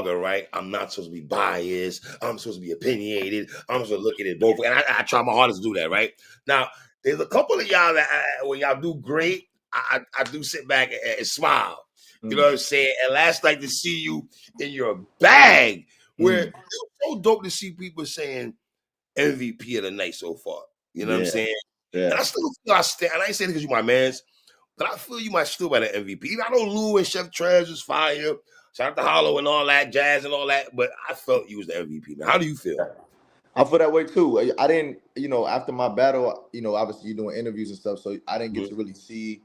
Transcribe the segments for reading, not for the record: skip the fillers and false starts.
blogger, right? I'm not supposed to be biased. I'm supposed to be opinionated. I'm supposed to look at it both ways. And I try my hardest to do that, right? Now, there's a couple of y'all that when y'all do great, I do sit back and smile. You know what I'm saying? And last night to see you in your bag, where it was so dope to see people saying MVP of the night so far. You know what I'm saying? Yeah. And I still feel I stand. And I ain't saying it because you're my man's, but I feel you might still be the MVP. I know Lou and Chef Trez was fire. Shout out to Hollow and all that, Jazz and all that, but I felt you was the MVP. Man, how do you feel? I feel that way too. I didn't, after my battle, obviously you're doing interviews and stuff, so I didn't get to really see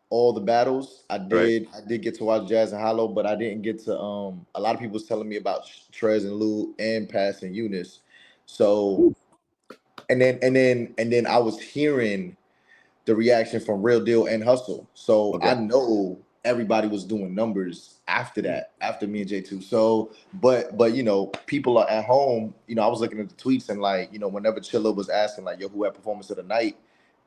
all the battles. I did get to watch Jazz and Hollow, but I didn't get to a lot of people was telling me about Trez and Lou and Pass and Eunice. So and then I was hearing the reaction from Real Deal and Hustle. So I know everybody was doing numbers after that, after me and J2. So, but people are at home. I was looking at the tweets and whenever Chilla was asking like, yo, who had performance of the night,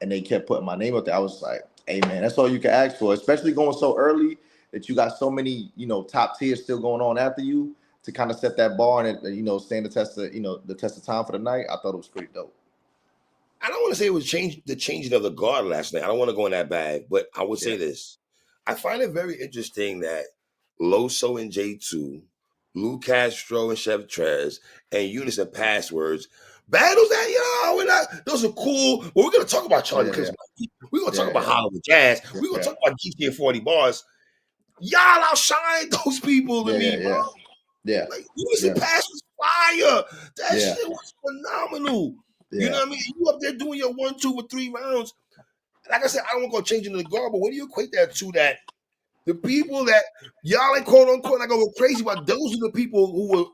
and they kept putting my name up there, I was like, hey man, that's all you can ask for, especially going so early that you got so many, top tiers still going on after you to kind of set that bar and stand the test of, the test of time for the night. I thought it was pretty dope. I don't want to say it was the changing of the guard last night. I don't want to go in that bag, but I would say this. I find it very interesting that Loso and J2, Lou Castro and Chef Trez, and Eunice and Passwords battles that, those are cool. But we're going to talk about Charlie Clips. We're going to talk about Hollywood Jazz. We're going to talk about GTA 40 Bars. Y'all outshine those people to me, bro. Yeah. Like, Eunice and Pass was fire. That shit was phenomenal. You know what I mean? You up there doing your 1, 2, or 3 rounds. Like I said, I don't want to go change into the guard, but what do you equate that to? That the people that y'all ain't quote unquote not gonna go crazy about, those are the people who were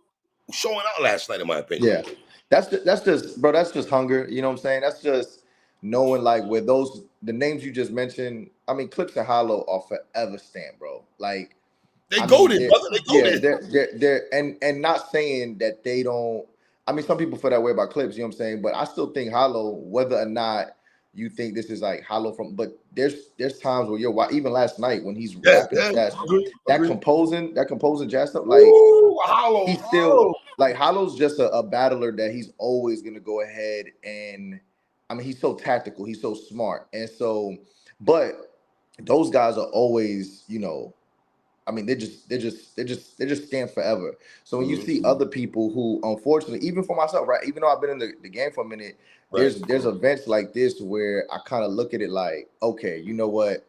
showing out last night, in my opinion. Yeah. That's just hunger. You know what I'm saying? That's just knowing like where the names you just mentioned. I mean, Clips and Hollow are forever stand, bro. Like they goaded, brother. They goaded. They're and not saying that they don't. I mean, some people feel that way about Clips. You know what I'm saying? But I still think Hollow, whether or not you think this is like Hollow but there's times where you're even last night when he's rapping jazz, that composing jazz stuff, like Hollow, he's still like Hollow's just a battler that he's always gonna go ahead and I mean he's so tactical, he's so smart, and so but those guys are always I mean, they just stand forever. So when you see other people who, unfortunately, even for myself, right? Even though I've been in the game for a minute, there's events like this where I kind of look at it like, okay, you know what?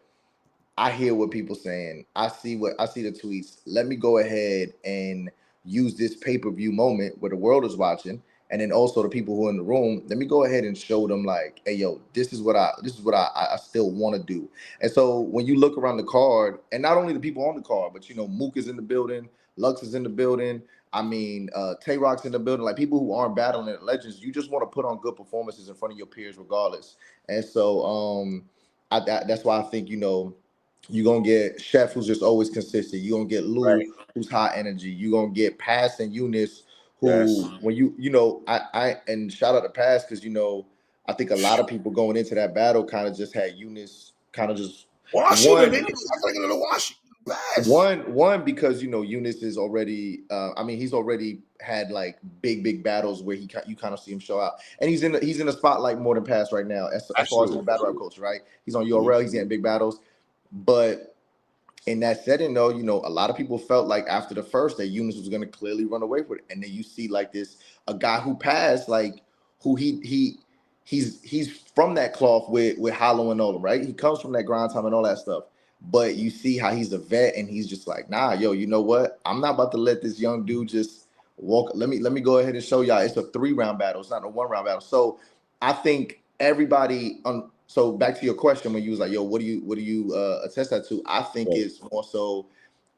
I hear what people saying. I see the tweets. Let me go ahead and use this pay-per-view moment where the world is watching, and then also the people who are in the room. Let me go ahead and show them like, hey, yo, this is what I still want to do. And so when you look around the card, and not only the people on the card, but Mook is in the building, Lux is in the building. I mean, Tay Rock's in the building. Like people who aren't battling at Legends, you just want to put on good performances in front of your peers, regardless. And so, that's why I think you're going to get Chef, who's just always consistent. You're going to get Lou, who's high energy. You're going to get Pass and Eunice, who, when I and shout out to Pass, because, I think a lot of people going into that battle kind of just had Eunice kind of just Washington. One because Eunice is already I mean he's already had like big battles where you kind of see him show out, and he's in the spotlight more than Pass right now as far as in the battle rap culture, right? He's on URL, he's getting big battles. But in that setting, though, a lot of people felt like after the first that Eunice was going to clearly run away with it, and then you see like a guy who passed, like who he's from that cloth with Hollow and Nolan, right? He comes from that grind time and all that stuff. But you see how he's a vet, and he's just like, nah, yo, you know what? I'm not about to let this young dude just walk. Let me go ahead and show y'all. It's a 3-round battle. It's not a 1-round battle. So I think everybody So back to your question when you was like, yo, what do you attest that to? I think it's more so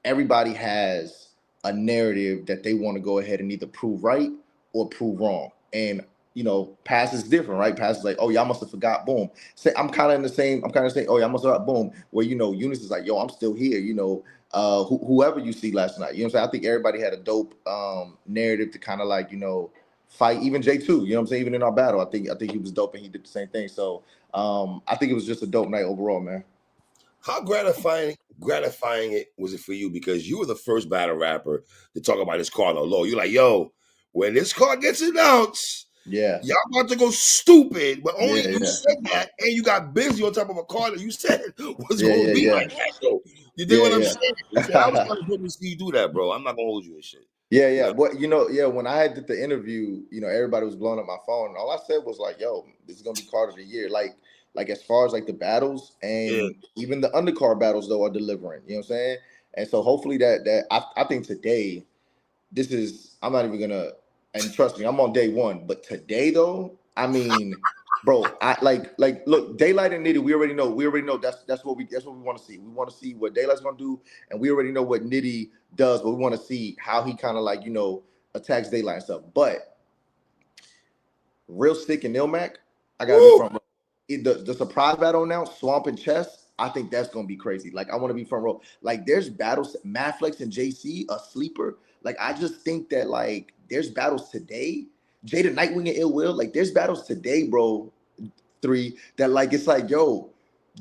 everybody has a narrative that they want to go ahead and either prove right or prove wrong. And Pass is different, right? Pass is like, oh, y'all must have forgot, boom. Say I'm kind of saying, oh, y'all must have forgot, boom. Where Eunice is like, yo, I'm still here, whoever you see last night. You know what I'm saying? I think everybody had a dope narrative to kind of like, fight, even J2, you know what I'm saying? Even in our battle, I think he was dope and he did the same thing. So I think it was just a dope night overall, man. How gratifying it was it for you? Because you were the first battle rapper to talk about this card on low. You're like, yo, when this card gets announced, Yeah, y'all about to go stupid. But only yeah, you yeah, said that, and you got busy on top of a card that you said was yeah, going to yeah, be yeah, like that. So you did what I'm yeah, saying. So that was yeah. kind of good to see you do that, bro. I'm not gonna hold you and shit. Yeah, You yeah. know? What yeah, when I had did the interview, everybody was blowing up my phone. And all I said was like, yo, this is gonna be card of the year. Like as far as like the battles Yeah. and even the undercard battles though are delivering. You know what I'm saying? And so hopefully I think today this is I'm not even gonna and trust me, I'm on day one. But today though, I mean, bro, I like look, Daylight and Nitty, we already know that's what we want to see. We want to see what Daylight's gonna do, and we already know what Nitty does, but we want to see how he kind of like, attacks Daylight and stuff. But Real Stick and Nilmac, I gotta be Woo! front row. The surprise battle now, Swamp and Chess, I think that's gonna be crazy. Like I want to be front row. Like there's battles, Maflex and JC, a sleeper. Like I just think that like there's battles today. Jada Nightwing and Ill Will, like there's battles today, bro. Three that like it's like, yo,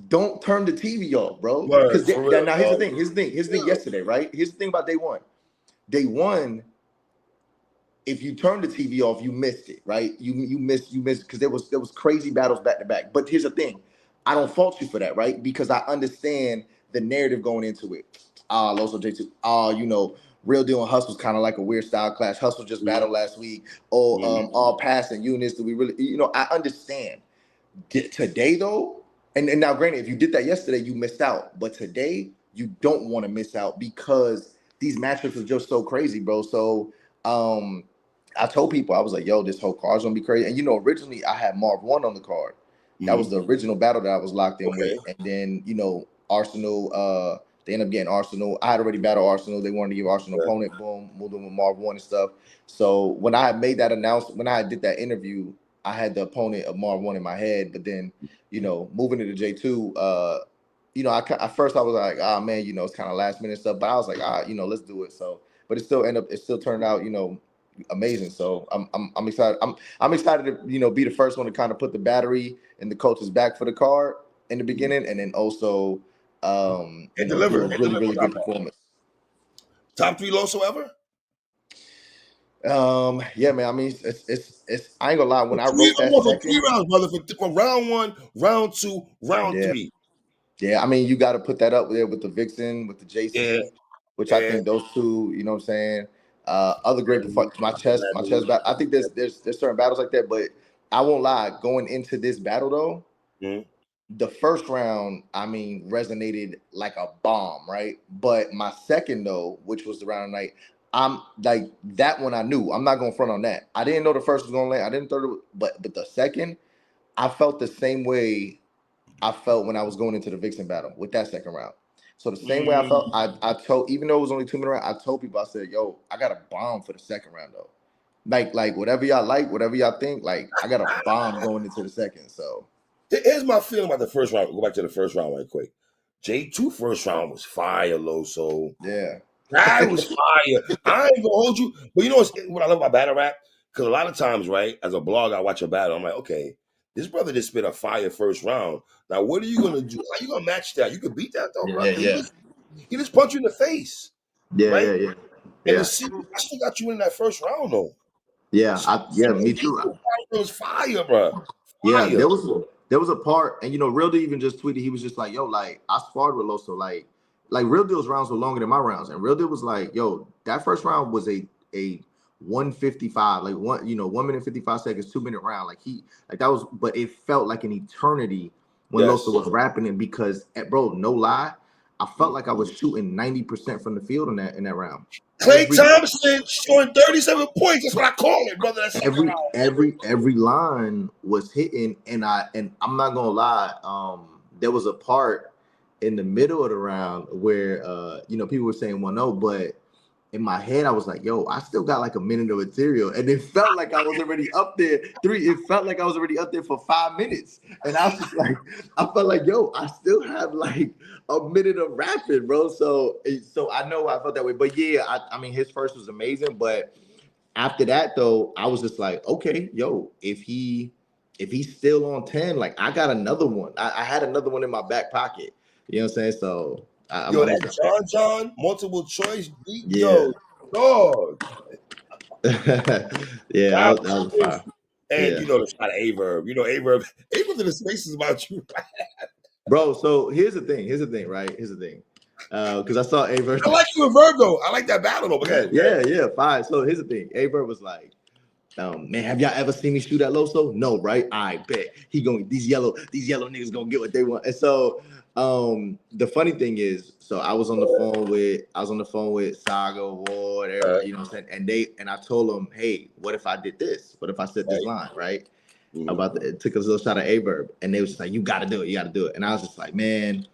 don't turn the TV off, bro. Word, Because for real, now here's the dog. thing. Here's the thing. Yesterday, right? Here's the thing about day one. Day one, if you turn the TV off, you missed it, right? You missed because there was crazy battles back to back. But here's the thing, I don't fault you for that, right? Because I understand the narrative going into it. Loso J2. Real Deal and Hustle's kind of like a weird style clash. Hustle just Mhm, battled last week. Or mhm. all passing units. Do we really? I understand. Today though, and now granted, if you did that yesterday, you missed out. But today, you don't want to miss out because these matchups are just so crazy, bro. So I told people I was like, "Yo, this whole card's gonna be crazy." And originally I had Marv One on the card. That was Mhm. the original battle that I was locked in with. Okay. And then Arsenal. They ended up getting Arsenal. I had already battled Arsenal. They wanted to give Arsenal Yeah. opponent. Boom, moved on with Marv One and stuff. So when I had made that announcement, when I did that interview, I had the opponent of Marv One in my head. But then moving into J2, at first I was like, ah man, it's kind of last minute stuff. But I was like, let's do it. So, but it still turned out, amazing. So I'm excited. I'm excited to be the first one to kind of put the battery in the coach's back for the card in the Mhm. beginning, and then also And do deliver. a And really deliver really on top good of that. performance. Top three Loso ever? Yeah, man. I mean, it's I ain't gonna lie. For When I three, wrote I'm that going for three second, rounds, brother. For round one, round two, round yeah, three. yeah. I mean, you got to put that up there with the Vixen, with the Yeah, JC, which I yeah. think those two. You know what I'm saying? Other great Mhm. performance. My chess battle. I think there's certain battles like that, but I won't lie. Going into this battle though, Mhm. the first round, I mean, resonated like a bomb, right? But my second though, which was the round of night, I'm like that one. I knew I'm not going to front on that. I didn't know the first was going to land. I didn't third, but the second, I felt the same way I felt when I was going into the Vixen battle with that second round. So the same way I felt, Mm. I told, even though it was only 2 minute round, I told people, I said, yo, I got a bomb for the second round though. Like whatever y'all like, whatever y'all think, like I got a bomb going into the second. So Here's my feeling about the first round. Go back to the first round right quick. J2 first round was fire, Loso. yeah. That was fire. I ain't gonna hold you. But you know what I love about battle rap? Because a lot of times, right, as a blog, I watch a battle. I'm like, okay, this brother just spit a fire first round. Now, what are you gonna do? How you gonna match that? You could beat that though, Yeah, bro. yeah, Because yeah. he just punched you in the face, Yeah, right? yeah, yeah, And the yeah, secret, I still got you in that first round though. yeah. So, Yeah, me too. it was fire, bro. Yeah, Fire. there was a part, and Real Deal even just tweeted. He was just like, "Yo, like I sparred with Loso, like Real Deal's rounds were longer than my rounds." And Real Deal was like, "Yo, that first round was a 155, like 1 minute 55 seconds, 2 minute round. Like that was, but it felt like an eternity when Loso Yes. was rapping it because, bro, no lie, I felt like I was shooting 90% from the field in that round. Clay Every Thompson scoring 37 points. That's what I call it, brother. That second every round. every line was hitting, and I'm not gonna lie, there was a part in the middle of the round where people were saying 1-0, but in my head I was like, yo, I still got like a minute of material, and it felt like I was already up there it felt like I was already up there for 5 minutes, and I was just like, I felt like, yo, I still have like a minute of rapping, bro. So I know I felt that way, but yeah, I mean his first was amazing, but after that though, I was just like, okay, yo, if he's still on 10, like I got another one. I had another one in my back pocket. You know what I'm saying? So Yo, I'm that John multiple choice beat, yeah. yo, dog. Yeah, God that was bless fire. you. And Yeah. you know the shot of Averb. You know Averb. Averb in the spaces about you. Bro, so here's the thing. Here's the thing, right? Here's the thing. Because I saw Aver. I like you and Verb though. I like that battle though. But go ahead. Yeah, yeah, fine. So here's the thing. Aver was like, man, have y'all ever seen me shoot at Loso? No, right? I bet he going these yellow niggas gonna get what they want. And so the funny thing is, so I was on the phone with Saga, Ward, Uh, everybody, you know what I'm saying? And I told them, hey, what if I did this? What if I said this right. line, right? Mhm. About it took a little shot at Averb, and they was just like, you gotta do it, you gotta do it. And I was just like, man,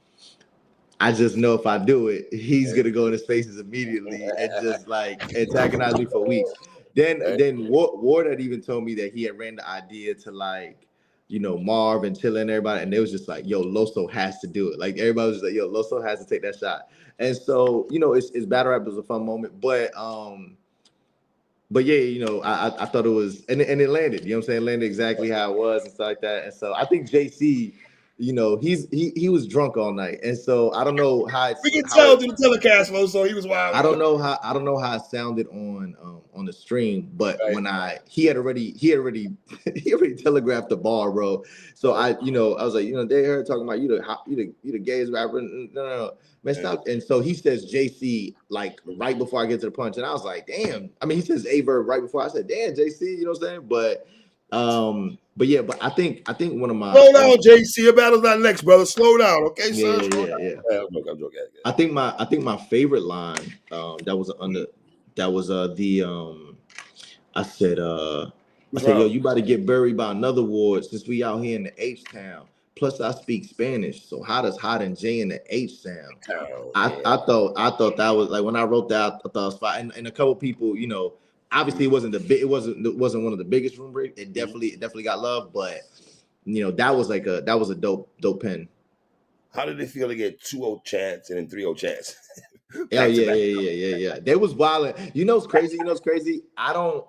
I just know if I do it, he's gonna go in his faces immediately and just like antagonize me for weeks. Right. Then Ward had even told me that he had ran the idea to like, Marv and Chilla and everybody, and they was just like, yo, Loso has to do it. Like everybody was just like, yo, Loso has to take that shot. And so, it's battle rap was a fun moment, but yeah, I thought it was, and it landed. You know what I'm saying? It landed exactly how it was and stuff like that. And so I think JC, he was drunk all night, and so I don't know We can how tell it through the telecast, so he was I wild. don't know how it sounded on the stream, but Right. when he already telegraphed the bar, bro. So Right. I was like, they heard talking about you the gayest rapper. No, man, Right. stop. And so he says JC like right before I get to the punch, and I was like, damn. I mean, he says Averb right before I said, damn, JC. You know what I'm saying? But yeah, but I think one of my Slow one down, JC. Your battle's not next, brother. Slow down, okay, yeah sir? yeah Slow yeah down. yeah. Yeah, I'm joking. I think my favorite line that was under that was I said What's yo, wrong? you about to get buried by another ward since we out here in the H town. Plus I speak Spanish, so how does hot and J in the H sound? Oh, I, yeah. I thought that was like when I wrote that, I thought it was fine. And a couple people, obviously it wasn't one of the biggest room breaks. It definitely got love, but that was a dope pen. How did it feel to get 2-0 chance and then 3-0 chance Oh back to yeah, back? yeah, yeah, yeah, yeah. They was violent. It's crazy. It's crazy. I don't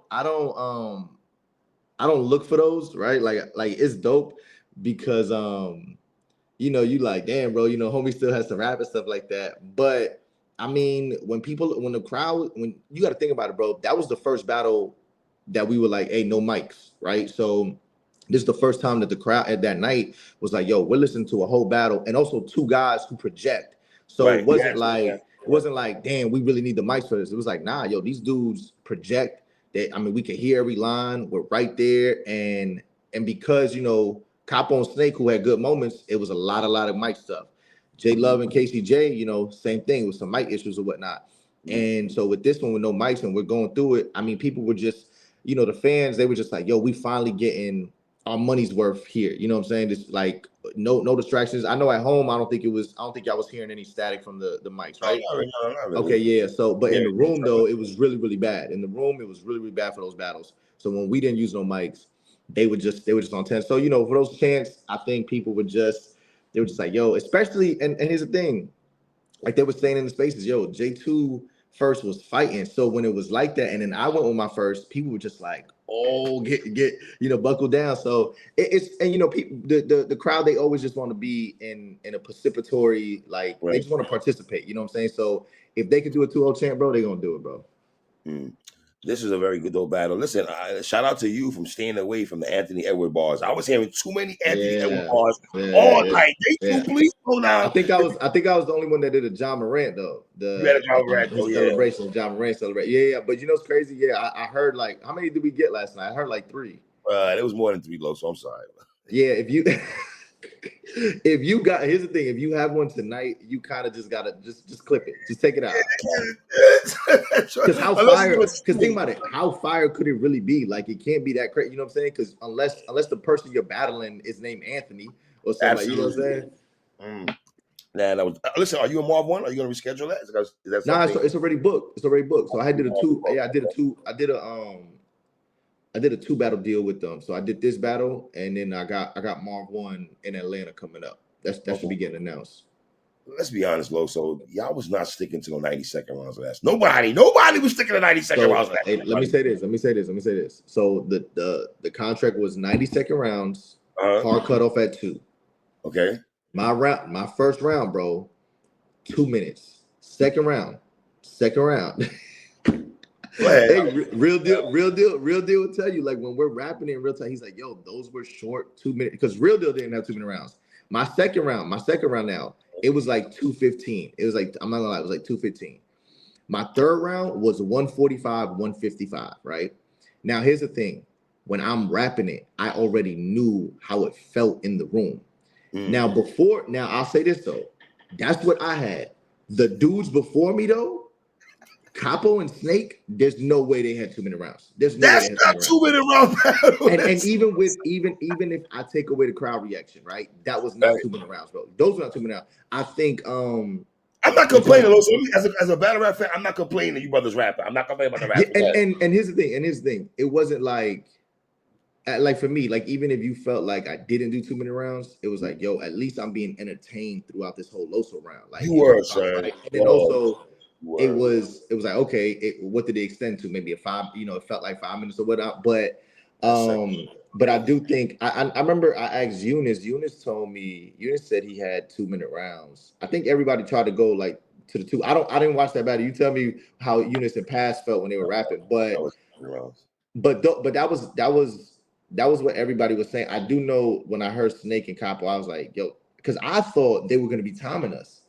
look for those, right? Like it's dope because you like, damn, bro, homie still has to rap and stuff like that. But I mean, when the crowd, when you got to think about it, bro, that was the first battle that we were like, hey, no mics, right? So this is the first time that the crowd at that night was like, yo, we're listening to a whole battle, and also two guys who project. So Right. Yeah. Yeah. it wasn't like, damn, we really need the mics for this. It was like, nah, yo, these dudes project. That I mean, we could hear every line. We're right there, and because Cop on Snake, who had good moments, it was a lot of mic stuff. J Love and KCJ, same thing with some mic issues or whatnot. Mhm. And so with this one with no mics and we're going through it, I mean, people were just, the fans, they were just like, yo, we finally getting our money's worth here. You know what I'm saying? Just like no distractions. I know at home, I don't think y'all was hearing any static from the mics, Oh, right? not Okay, really. yeah. So, but Yeah. in the room though, it was really, really bad. In the room, it was really, really bad for those battles. So when we didn't use no mics, they were just on 10. So, for those chants, I think people they were just like, yo, especially, and here's the thing, like they were saying in the spaces, yo, J2 first was fighting. So when it was like that, and then I went with my first, people were just like, oh, get buckle down. So it's and people the crowd, they always just want to be in a participatory, like they Right. just want to participate. You know what I'm saying? So if they could do a 2-0 chant, bro, they gonna do it, bro. Mm. This is a very good old battle. Listen, shout out to you from staying away from the Anthony Edward bars. I was hearing too many Anthony Edward Yeah, bars yeah, all yeah, night. They too, yeah. please slow I down. think I was the only one that did a John Morant though. You had a The John Rat though, his yeah. celebration, John Morant celebration. Yeah, yeah. But it's crazy. Yeah, I heard like how many did we get last night? I heard like 3. It was more than 3 low, so I'm sorry. Yeah, if you if you got here's the thing, if you have one tonight, you kind of just gotta just clip it, just take it out. Because how Unless you do fire? a Because think stream. about it, how fire could it really be? Like it can't be that crazy. You know what I'm saying? Because unless the person you're battling is named Anthony or somebody, you know what I'm Absolutely. saying? Mm. Nah, that was. Listen, are you a Marv one? Are you going to reschedule that? Is that Nah, something? it's already booked. It's already booked. So I did a two. Oh, Yeah, I did a two. I did a 2 battle deal with them. So I did this battle, and then I got Marv one in Atlanta coming up. That should okay. be getting announced. Let's be honest, Loso. Y'all was not sticking to no 90-second rounds of that. Nobody was sticking to 90-second rounds So of that. hey, let me say this. Let me say this. Let me say this. So the contract was 90-second rounds, Uh huh. hard cutoff at 2. Okay. my first round, bro, 2 minutes. Second round. Go ahead. Hey, real deal will tell you, like when we're rapping in real time, he's like, yo, those were short 2 minutes because real deal didn't have 2 minute rounds. My second round now, it was like 2:15. It was like, I'm not gonna lie, it was like 2:15. My third round was 145, 155, right? Now here's the thing. When I'm rapping it, I already knew how it felt in the room. Mm. Now I'll say this though. That's what I had. The dudes before me though, Capo and Snake, there's no way they had 2 minute rounds. There's no way That's they had two not minute rounds. 2 minute round battle. And even if I take away the crowd reaction, right? That was not Right. 2 minute rounds, bro. Those were not 2 minute rounds. I think I'm not you're complaining, talking Loso. As a battle rap fan, I'm not complaining that you brothers rapping. I'm not complaining about the yeah, rapping. Go ahead. and here's the thing. It wasn't like for me, like even if you felt like I didn't do 2 minute rounds, it was like, yo, at least I'm being entertained throughout this whole Loso round. Like, You you know were, what I'm talking son. about? And then Dog, also you it were. was it was like, okay, what did it extend to? Maybe a five, it felt like 5 minutes or whatnot. That second But I do crazy. think I remember I asked Eunice. Eunice said he had 2 minute rounds. I think everybody tried to go like to the two. I didn't watch that battle. You tell me how Eunice and Pass felt when they were rapping. That was 2 rounds. But that was what everybody was saying. I do know when I heard Snake and Capo, I was like, yo, because I thought they were gonna be timing us.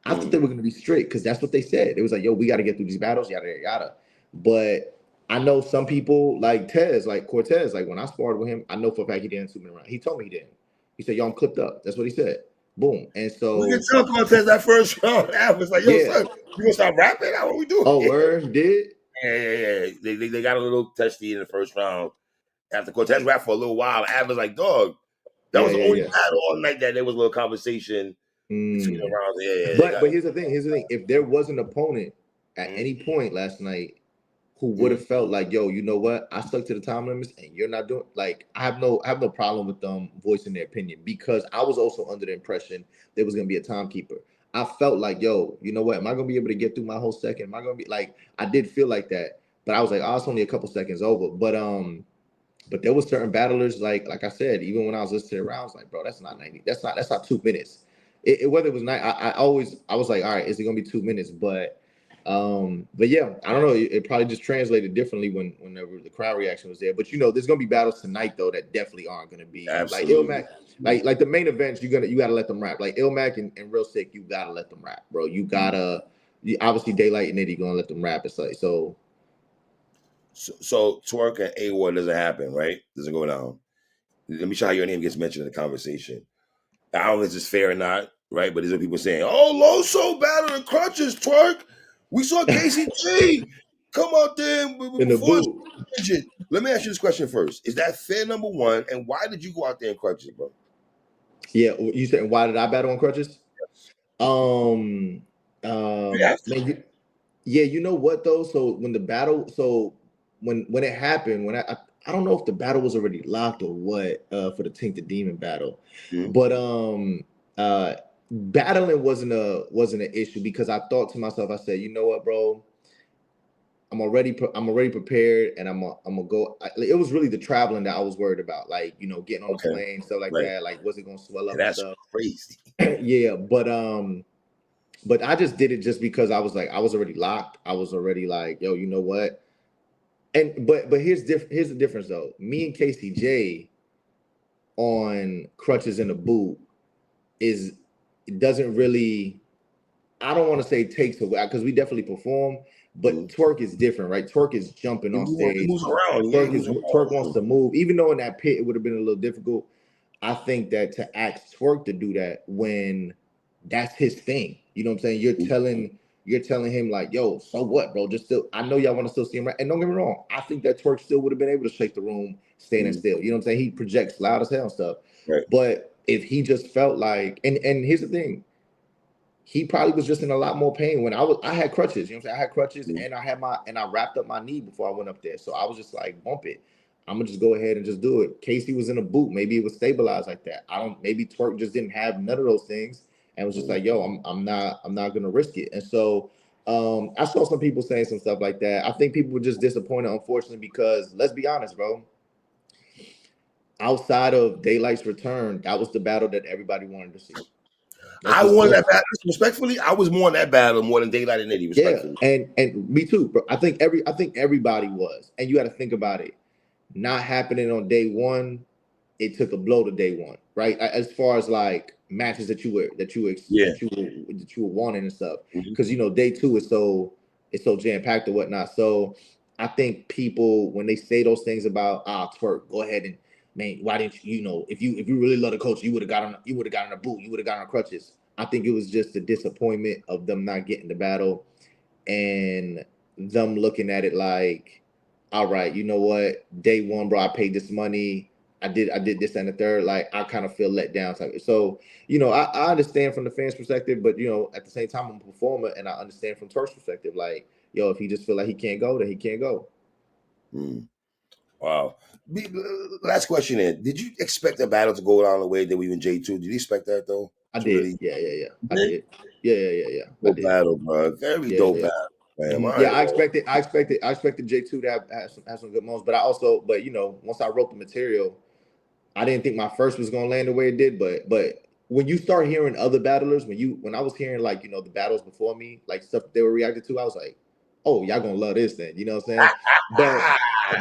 I thought they Mm. were gonna be straight because that's what they said. It was like, yo, we got to get through these battles, yada yada yada. But I know some people like Tez, like Cortez, like when I sparred with him, I know for a fact he didn't 2 minute round. He told me he didn't. He said, yo, I'm clipped up. That's what he said. Boom. And We can so tell Cortez that first round. I was like, yo, yeah. son, you gonna stop rapping? How are we doing? Oh, Yeah, word, he did. yeah. They got a little testy in the first round. After Cortez rapped for a little while, Av was like, dog, that Yeah, was the yeah, only yeah. battle all night that there was a little conversation between the Mm. rounds. Yeah, they But got. here's the thing. Here's the thing. If there was an opponent at Mm, any point last night who would mm, have felt like, yo, you know what? I stuck to the time limits and you're not doing like I have no problem with them voicing their opinion because I was also under the impression there was gonna be a timekeeper. I felt like, yo, you know what? Am I gonna be able to get through my whole second? Am I gonna be like I did feel like that, but I was like, oh, it's only a couple seconds over. But there was certain battlers like I said, even when I was listening to the rounds, like, bro, that's not 90. That's not 2 minutes. Whether it was night, I was like, all right, is it gonna be 2 minutes? But yeah, I don't know. It probably just translated differently whenever the crowd reaction was there. But there's gonna be battles tonight though that definitely aren't gonna be like absolutely. Ilmac, like the main events. You gotta let them rap. Like Ilmac and Real Sick, you gotta let them rap, bro. Obviously Daylight and Nitty gonna let them rap. It's like so. So twerk and A war doesn't happen, right? Doesn't go down. Let me show how your name gets mentioned in the conversation. I don't know if this is fair or not, right? But these are people saying, "Oh, Loso battle and crutches, twerk. We saw KCG come out there In the before boot. it's Let me ask you this question first: is that fair? Number one, and why did you go out there in crutches, bro? Yeah, you said why did I battle on crutches? Um, You have to. man, yeah, you know what though? So when it happened, I don't know if the battle was already locked or what for the Tainted Demon battle, Mhm. but battling wasn't an issue because I thought to myself, I said, you know what, bro, I'm already prepared, and I'm gonna go. It was really the traveling that I was worried about, like getting on the Okay, plane, stuff like right. that. Like, was it gonna swell And up and that's stuff? crazy. Yeah, but I just did it just because I was already locked. I was already like, yo, you know what? And but here's the difference though. Me and KCJ on crutches in the boot is it doesn't really. I don't want to say takes away because we definitely perform, but Mhm. twerk is different, right? Twerk is jumping on He stage. moves around. Yeah, he Twerk moves is Twerk wants around. to move. Even though in that pit it would have been a little difficult, I think that to ask Twerk to do that when that's his thing. You know what I'm saying? You're telling him like, yo, so what, bro? Just still, I know y'all want to still see him, right? And don't get me wrong, I think that Twerk still would have been able to shake the room standing Mhm. still. You know what I'm saying? He projects loud as hell and stuff. Right. But if he just felt like, and here's the thing, he probably was just in a lot more pain when I had crutches. You know what I'm saying? I had crutches Mhm. and I wrapped up my knee before I went up there. So I was just like, bump it. I'm gonna just go ahead and just do it. Casey was in a boot. Maybe it was stabilized like that. I don't. Maybe Twerk just didn't have none of those things and was just Mhm. like, yo, I'm not gonna risk it. And so I saw some people saying some stuff like that. I think people were just disappointed, unfortunately, because let's be honest, bro. Outside of Daylight's return, that was the battle that everybody wanted to see. That's I just won that's, that battle. Respectfully, I was more in that battle more than Daylight and Nitty, yeah, respectfully. and me too, bro. I think everybody was, and you got to think about it. Not happening on day one, it took a blow to day one, right? As far as like matches that Yeah. that you were wanting and stuff, Mhm. because day two is so jam packed or whatnot. So I think people when they say those things about twerk, go ahead and man, why didn't if you really love the culture, you would have gotten a boot, you would have gotten on crutches. I think it was just the disappointment of them not getting the battle and them looking at it like, all right, you know what? Day one, bro, I paid this money. I did this and the third. Like I kind of feel let down. So, I understand from the fans' perspective, but at the same time, I'm a performer and I understand from Turk's perspective. Like, if he just feel like he can't go, then he can't go. Mm. Wow. Last question in. Did you expect the battle to go down the way that we in J2? Did you expect that though? I To did. really Yeah. I did? did. Yeah. I Dope did. battle, bro. Very Yeah, dope yeah. battle, man. Mhm. I Yeah, ain't I expected J2 to have some good moments, but once I wrote the material, I didn't think my first was gonna land the way it did, but when you start hearing other battlers, when I was hearing like the battles before me, like stuff they were reacting to, I was like, oh, y'all gonna love this then, you know what I'm saying? But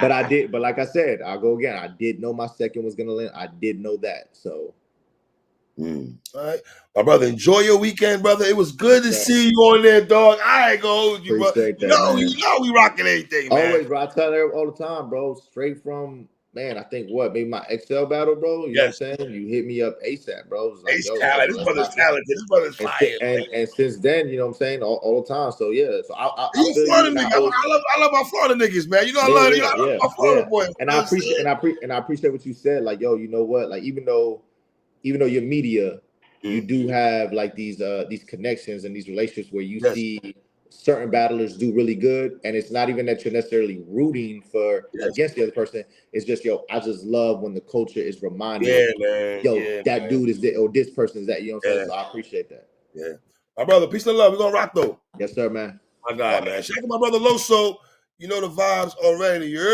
but like I said, I'll go again. I did know my second was gonna land. I did know that. So All right. My brother, enjoy your weekend, brother. It was good to yeah, see you on there, dog. I ain't gonna hold you, bro. appreciate You that, know, man. we rocking anything, man. Always, bro. I tell her all the time, bro. Straight from man, I think maybe my Excel battle, bro. You know Yes. what I'm saying? You hit me up ASAP, bro. It's like, Ace yo, talent. This let's brother's lock this. talented. This brother's And fire, man. since then, you know what I'm saying, all the time. So yeah, so I You feel you, Florida and I nigga. always I love my Florida niggas, man. You know, yeah, I love my yeah. Florida boys. You And know I what I'm appreciate saying? and I appreciate what you said. Like, yo, you know what? Like, even though you're media, you Mhm. do have like these connections and these relationships where you Yes. see certain battlers do really good, and it's not even that you're necessarily rooting for Yes. against the other person. It's just I just love when the culture is reminded, Yeah, man. yo, Yeah, that man. dude is this, or this person is that. You know what I'm saying? Yeah. So I appreciate that. Yeah. My brother, peace and love. We're gonna rock though. Yes, sir, man. My guy, man. Shout out to my brother Loso. You know the vibes already. You heard?